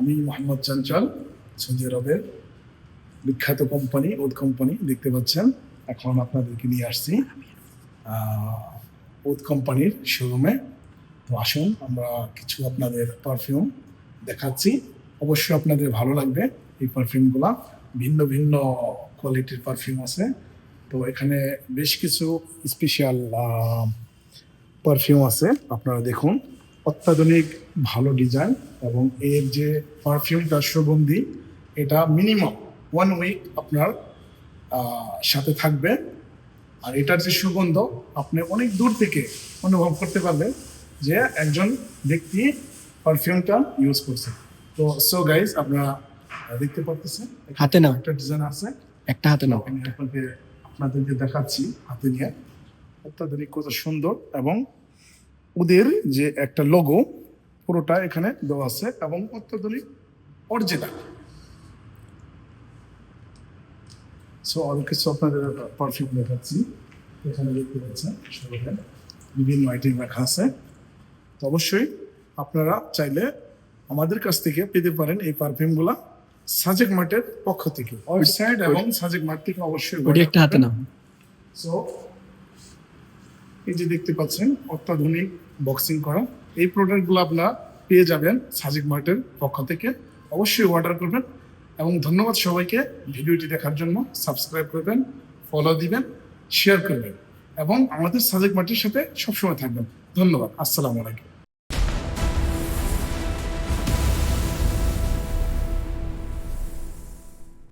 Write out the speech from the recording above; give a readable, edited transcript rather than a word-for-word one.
আমি মোহাম্মদ চঞ্চল, সৌদি আরবের বিখ্যাত কোম্পানি ওদ কোম্পানি দেখতে পাচ্ছেন। এখন আপনাদেরকে নিয়ে আসছি ওদ কোম্পানির শোরুমে। তো আসুন আমরা কিছু আপনাদের পারফিউম দেখাচ্ছি, অবশ্যই আপনাদের ভালো লাগবে। এই পারফিউমগুলা ভিন্ন ভিন্ন কোয়ালিটির পারফিউম আছে। তো এখানে বেশ কিছু স্পেশাল পারফিউম আছে, আপনারা দেখুন। অত্যাধুনিক ভালো ডিজাইন এবং এর যে পারফিউমটা সুগন্ধি, এটা মিনিমাম 1 উইক আপনার সাথে থাকবে। আর এটার যে সুগন্ধ আপনি অনেক দূর থেকে অনুভব করতে পারবেন যে একজন ব্যক্তি পারফিউমটা ইউজ করছে। তো সো গাইজ, আপনারা দেখতে পাচ্ছেন হাতে নাও, একটা ডিজাইন আছে, একটা হাতে নাও। আমি আপনাদেরকে দেখাচ্ছি হাতে নিয়ে। অত্যাধুনিক কত সুন্দর, এবং ওদের যে একটা লোগো পুরোটা এখানে দেওয়া আছে এবং অত্যাধুনিক অরিজিনাল। সো আরো কিছু আপনাদের পারফিউম দেখাচ্ছি। এখানে দেখতে পাচ্ছেন বিভিন্ন আইটেম রাখা আছে। তো অবশ্যই আপনারা চাইলে আমাদের কাছ থেকে পেতে পারেন এই পারফিউমগুলা সাজেক মার্টের পক্ষ থেকে, ওয়েবসাইট এবং সাজেক মার্ট থেকে অবশ্যই। ওটি একটা হাতে নাও। সো এই যে দেখতে পাচ্ছেন অত্যাধুনিক বক্সিং করা এই প্রোডাক্টগুলো আপনারা পেয়ে যাবেন সাজেক মার্টের পক্ষ থেকে। অবশ্যই অর্ডার করবেন এবং ধন্যবাদ সবাইকে ভিডিওটি দেখার জন্য। সাবস্ক্রাইব করবেন, ফলো দিবেন, শেয়ার করবেন এবং আমাদের সাজেক মার্টের সাথে সবসময় থাকবেন। ধন্যবাদ। আসসালামু আলাইকুম।